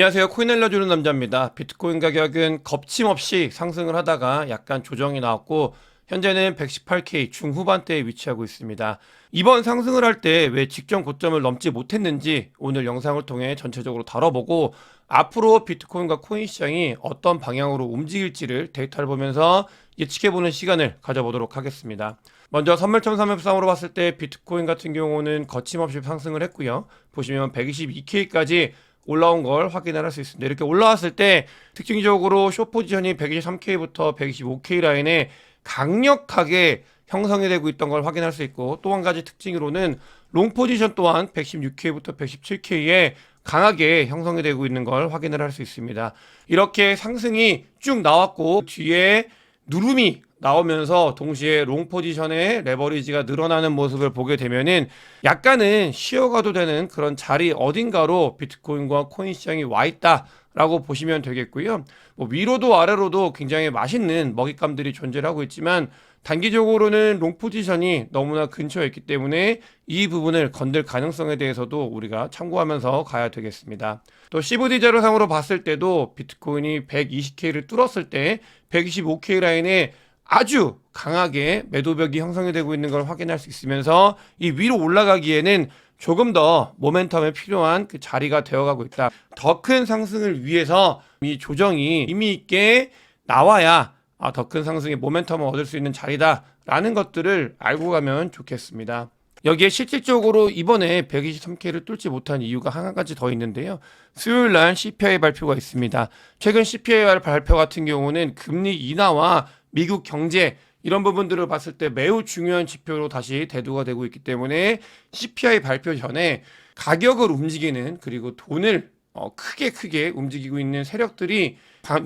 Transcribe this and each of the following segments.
안녕하세요. 코인 알려주는 남자입니다. 비트코인 가격은 겁침없이 상승을 하다가 약간 조정이 나왔고 현재는 118K 중후반대에 위치하고 있습니다. 이번 상승을 할 때 왜 직전 고점을 넘지 못했는지 오늘 영상을 통해 전체적으로 다뤄보고 앞으로 비트코인과 코인 시장이 어떤 방향으로 움직일지를 데이터를 보면서 예측해보는 시간을 가져보도록 하겠습니다. 먼저 선물점 3협상으로 봤을 때 비트코인 같은 경우는 거침없이 상승을 했고요. 보시면 122K까지 올라온 걸 확인을 할 수 있습니다. 이렇게 올라왔을 때 특징적으로 숏 포지션이 123K부터 125K 라인에 강력하게 형성이 되고 있던 걸 확인할 수 있고, 또 한 가지 특징으로는 롱 포지션 또한 116K부터 117K에 강하게 형성이 되고 있는 걸 확인을 할 수 있습니다. 이렇게 상승이 쭉 나왔고 뒤에 누름이 나오면서 동시에 롱 포지션의 레버리지가 늘어나는 모습을 보게 되면은 약간은 쉬어가도 되는 그런 자리 어딘가로 비트코인과 코인 시장이 와 있다라고 보시면 되겠고요. 뭐 위로도 아래로도 굉장히 맛있는 먹잇감들이 존재하고 있지만 단기적으로는 롱 포지션이 너무나 근처에 있기 때문에 이 부분을 건들 가능성에 대해서도 우리가 참고하면서 가야 되겠습니다. 또 CVD 자료상으로 봤을 때도 비트코인이 120K를 뚫었을 때 125K 라인에 아주 강하게 매도벽이 형성이 되고 있는 걸 확인할 수 있으면서 이 위로 올라가기에는 조금 더 모멘텀에 필요한 그 자리가 되어가고 있다. 더 큰 상승을 위해서 이 조정이 의미 있게 나와야 더 큰 상승의 모멘텀을 얻을 수 있는 자리다라는 것들을 알고 가면 좋겠습니다. 여기에 실질적으로 이번에 123K를 뚫지 못한 이유가 한 가지 더 있는데요. 수요일 날 CPI 발표가 있습니다. 최근 CPI 발표 같은 경우는 금리 인하와 미국 경제 이런 부분들을 봤을 때 매우 중요한 지표로 다시 대두가 되고 있기 때문에 CPI 발표 전에 가격을 움직이는, 그리고 돈을 크게 움직이고 있는 세력들이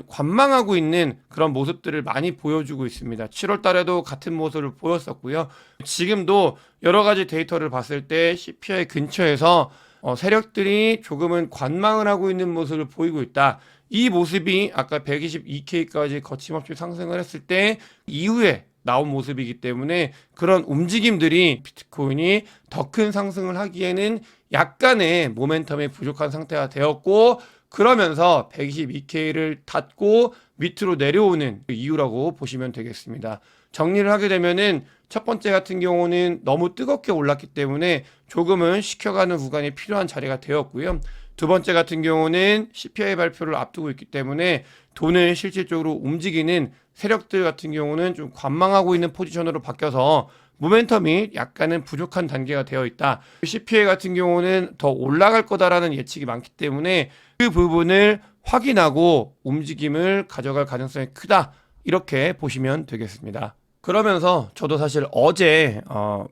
관망하고 있는 그런 모습들을 많이 보여주고 있습니다. 7월 달에도 같은 모습을 보였었고요. 지금도 여러 가지 데이터를 봤을 때 CPI 근처에서 세력들이 조금은 관망을 하고 있는 모습을 보이고 있다. 이 모습이 아까 122K까지 거침없이 상승을 했을 때 이후에 나온 모습이기 때문에 그런 움직임들이 비트코인이 더 큰 상승을 하기에는 약간의 모멘텀이 부족한 상태가 되었고, 그러면서 122K를 닫고 밑으로 내려오는 이유라고 보시면 되겠습니다. 정리를 하게 되면은 첫 번째 같은 경우는 너무 뜨겁게 올랐기 때문에 조금은 식혀가는 구간이 필요한 자리가 되었고요. 두 번째 같은 경우는 CPI 발표를 앞두고 있기 때문에 돈을 실질적으로 움직이는 세력들 같은 경우는 좀 관망하고 있는 포지션으로 바뀌어서 모멘텀이 약간은 부족한 단계가 되어 있다. CPI 같은 경우는 더 올라갈 거다라는 예측이 많기 때문에 그 부분을 확인하고 움직임을 가져갈 가능성이 크다. 이렇게 보시면 되겠습니다. 그러면서 저도 사실 어제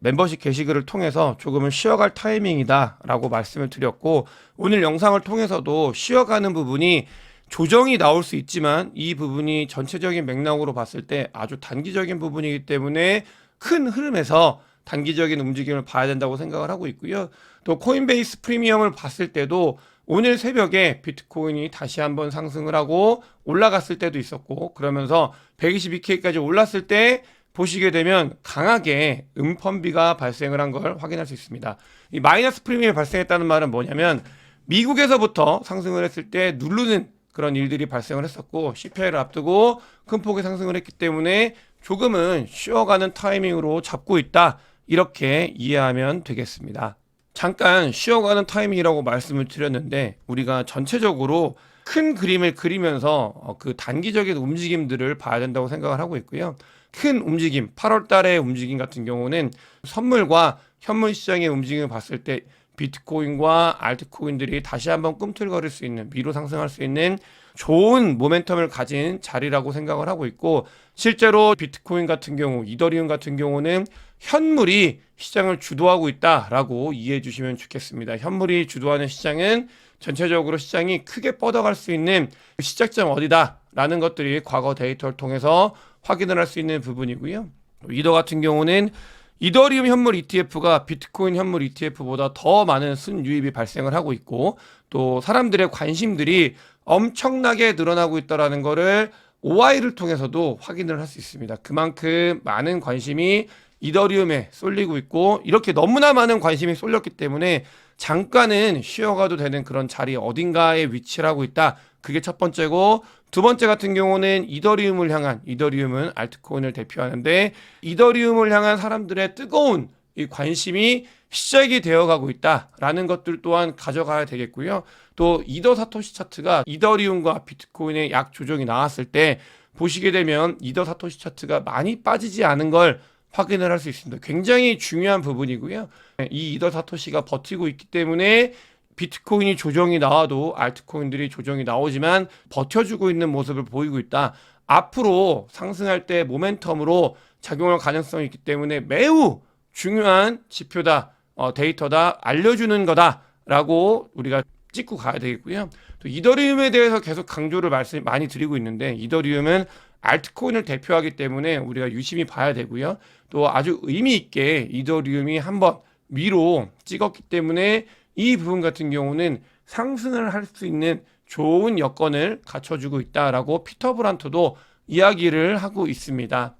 멤버십 게시글을 통해서 조금은 쉬어갈 타이밍이다 라고 말씀을 드렸고, 오늘 영상을 통해서도 쉬어가는 부분이 조정이 나올 수 있지만 이 부분이 전체적인 맥락으로 봤을 때 아주 단기적인 부분이기 때문에 큰 흐름에서 단기적인 움직임을 봐야 된다고 생각을 하고 있고요. 또 코인베이스 프리미엄을 봤을 때도 오늘 새벽에 비트코인이 다시 한번 상승을 하고 올라갔을 때도 있었고, 그러면서 122K까지 올랐을 때 보시게 되면 강하게 음펀비가 발생을 한 걸 확인할 수 있습니다. 이 마이너스 프리미엄이 발생했다는 말은 뭐냐면 미국에서부터 상승을 했을 때 누르는 그런 일들이 발생을 했었고, CPI를 앞두고 큰 폭의 상승을 했기 때문에 조금은 쉬어가는 타이밍으로 잡고 있다, 이렇게 이해하면 되겠습니다. 잠깐 쉬어가는 타이밍이라고 말씀을 드렸는데 우리가 전체적으로 큰 그림을 그리면서 그 단기적인 움직임들을 봐야 된다고 생각을 하고 있고요. 큰 움직임, 8월 달의 움직임 같은 경우는 선물과 현물 시장의 움직임을 봤을 때 비트코인과 알트코인들이 다시 한번 꿈틀거릴 수 있는, 위로 상승할 수 있는 좋은 모멘텀을 가진 자리라고 생각을 하고 있고, 실제로 비트코인 같은 경우, 이더리움 같은 경우는 현물이 시장을 주도하고 있다라고 이해해 주시면 좋겠습니다. 현물이 주도하는 시장은 전체적으로 시장이 크게 뻗어갈 수 있는 시작점 어디다라는 것들이 과거 데이터를 통해서 확인을 할 수 있는 부분이고요. 이더 같은 경우는 이더리움 현물 ETF가 비트코인 현물 ETF보다 더 많은 순유입이 발생을 하고 있고, 또 사람들의 관심들이 엄청나게 늘어나고 있다는 것을 OI를 통해서도 확인을 할 수 있습니다. 그만큼 많은 관심이 이더리움에 쏠리고 있고 이렇게 너무나 많은 관심이 쏠렸기 때문에 잠깐은 쉬어가도 되는 그런 자리 어딘가에 위치를 하고 있다. 그게 첫 번째고, 두 번째 같은 경우는 이더리움은 알트코인을 대표하는데 이더리움을 향한 사람들의 뜨거운 이 관심이 시작이 되어가고 있다라는 것들 또한 가져가야 되겠고요. 또 이더 사토시 차트가 이더리움과 비트코인의 약 조정이 나왔을 때 보시게 되면 이더 사토시 차트가 많이 빠지지 않은 걸 확인을 할 수 있습니다. 굉장히 중요한 부분이고요. 이 이더 사토시가 버티고 있기 때문에 비트코인이 조정이 나와도 알트코인들이 조정이 나오지만 버텨주고 있는 모습을 보이고 있다. 앞으로 상승할 때 모멘텀으로 작용할 가능성이 있기 때문에 매우 중요한 지표다, 데이터다, 알려주는 거다라고 우리가 찍고 가야 되겠고요. 또 이더리움에 대해서 계속 강조를 많이 드리고 있는데 이더리움은 알트코인을 대표하기 때문에 우리가 유심히 봐야 되고요. 또 아주 의미 있게 이더리움이 한번 위로 찍었기 때문에 이 부분 같은 경우는 상승을 할 수 있는 좋은 여건을 갖춰주고 있다라고 피터 브란트도 이야기를 하고 있습니다.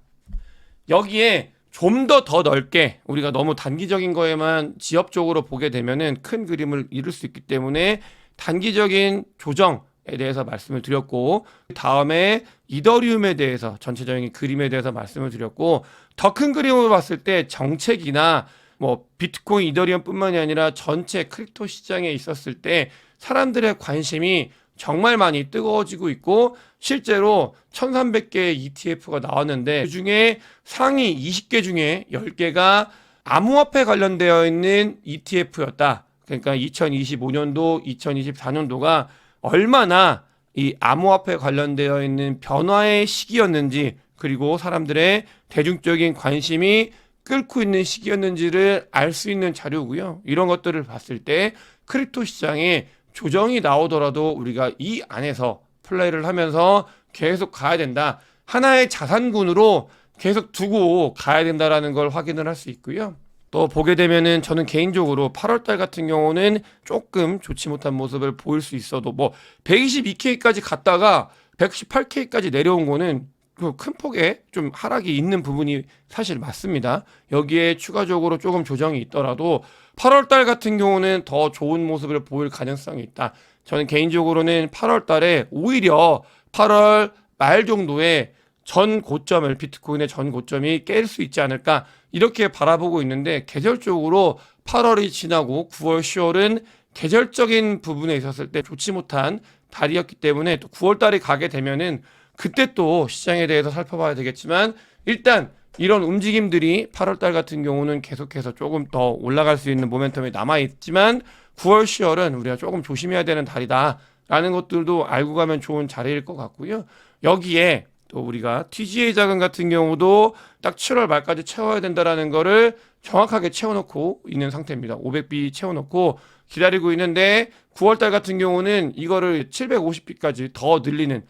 여기에 좀 더 넓게 우리가 너무 단기적인 거에만 지엽적으로 보게 되면은 큰 그림을 이룰 수 있기 때문에 단기적인 조정에 대해서 말씀을 드렸고, 다음에 이더리움에 대해서 전체적인 그림에 대해서 말씀을 드렸고, 더 큰 그림으로 봤을 때 정책이나 뭐 비트코인, 이더리움뿐만이 아니라 전체 크립토 시장에 있었을 때 사람들의 관심이 정말 많이 뜨거워지고 있고, 실제로 1300개의 ETF가 나왔는데 그중에 상위 20개 중에 10개가 암호화폐 관련되어 있는 ETF였다. 그러니까 2025년도, 2024년도가 얼마나 이 암호화폐 관련되어 있는 변화의 시기였는지, 그리고 사람들의 대중적인 관심이 끓고 있는 시기였는지를 알 수 있는 자료고요. 이런 것들을 봤을 때 크립토 시장에 조정이 나오더라도 우리가 이 안에서 플레이를 하면서 계속 가야 된다. 하나의 자산군으로 계속 두고 가야 된다라는 걸 확인을 할 수 있고요. 또 보게 되면은 저는 개인적으로 8월달 같은 경우는 조금 좋지 못한 모습을 보일 수 있어도 뭐 122K까지 갔다가 118K까지 내려온 거는 그 큰 폭의 좀 하락이 있는 부분이 사실 맞습니다. 여기에 추가적으로 조금 조정이 있더라도 8월달 같은 경우는 더 좋은 모습을 보일 가능성이 있다. 저는 개인적으로는 8월달에 오히려 8월 말 정도에 전 고점을, 비트코인의 전 고점이 깰 수 있지 않을까 이렇게 바라보고 있는데, 계절적으로 8월이 지나고 9월, 10월은 계절적인 부분에 있었을 때 좋지 못한 달이었기 때문에 또 9월달에 가게 되면은 그때 또 시장에 대해서 살펴봐야 되겠지만, 일단 이런 움직임들이 8월달 같은 경우는 계속해서 조금 더 올라갈 수 있는 모멘텀이 남아있지만 9월, 10월은 우리가 조금 조심해야 되는 달이다 라는 것들도 알고 가면 좋은 자리일 것 같고요. 여기에 또 우리가 TGA 자금 같은 경우도 딱 7월 말까지 채워야 된다라는 거를 정확하게 채워놓고 있는 상태입니다. 500B 채워놓고 기다리고 있는데 9월달 같은 경우는 이거를 750B까지 더 늘리는,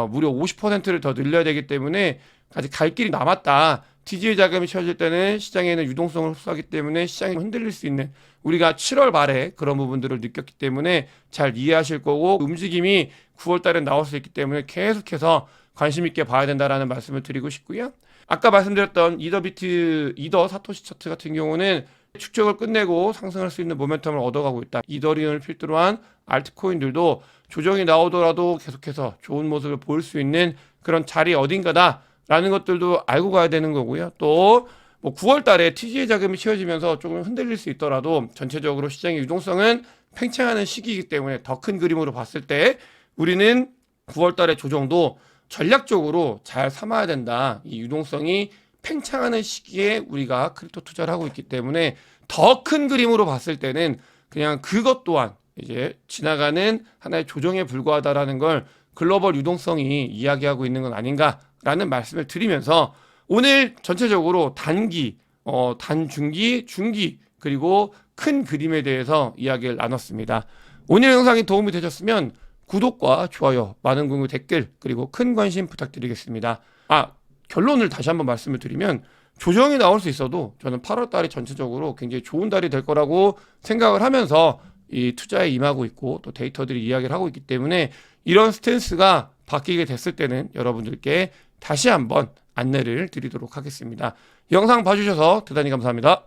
무려 50%를 더 늘려야 되기 때문에 아직 갈 길이 남았다. TGA 자금이 채워질 때는 시장에는 유동성을 흡수하기 때문에 시장이 흔들릴 수 있는, 우리가 7월 말에 그런 부분들을 느꼈기 때문에 잘 이해하실 거고, 움직임이 9월 달에 나올 수 있기 때문에 계속해서 관심 있게 봐야 된다라는 말씀을 드리고 싶고요. 아까 말씀드렸던 이더 사토시 차트 같은 경우는 축적을 끝내고 상승할 수 있는 모멘텀을 얻어가고 있다. 이더리움을 필두로 한 알트코인들도 조정이 나오더라도 계속해서 좋은 모습을 보일 수 있는 그런 자리 어딘가다 라는 것들도 알고 가야 되는 거고요. 또 뭐 9월 달에 TGA 자금이 채워지면서 조금 흔들릴 수 있더라도 전체적으로 시장의 유동성은 팽창하는 시기이기 때문에 더 큰 그림으로 봤을 때 우리는 9월 달의 조정도 전략적으로 잘 삼아야 된다. 이 유동성이 팽창하는 시기에 우리가 크립토 투자를 하고 있기 때문에 더 큰 그림으로 봤을 때는 그냥 그것 또한 이제 지나가는 하나의 조정에 불과하다라는 걸 글로벌 유동성이 이야기하고 있는 건 아닌가라는 말씀을 드리면서, 오늘 전체적으로 단기, 단중기, 중기, 그리고 큰 그림에 대해서 이야기를 나눴습니다. 오늘 영상이 도움이 되셨으면 구독과 좋아요, 많은 공유, 댓글, 그리고 큰 관심 부탁드리겠습니다. 결론을 다시 한번 말씀을 드리면, 조정이 나올 수 있어도 저는 8월 달이 전체적으로 굉장히 좋은 달이 될 거라고 생각을 하면서 이 투자에 임하고 있고, 또 데이터들이 이야기를 하고 있기 때문에 이런 스탠스가 바뀌게 됐을 때는 여러분들께 다시 한번 안내를 드리도록 하겠습니다. 영상 봐주셔서 대단히 감사합니다.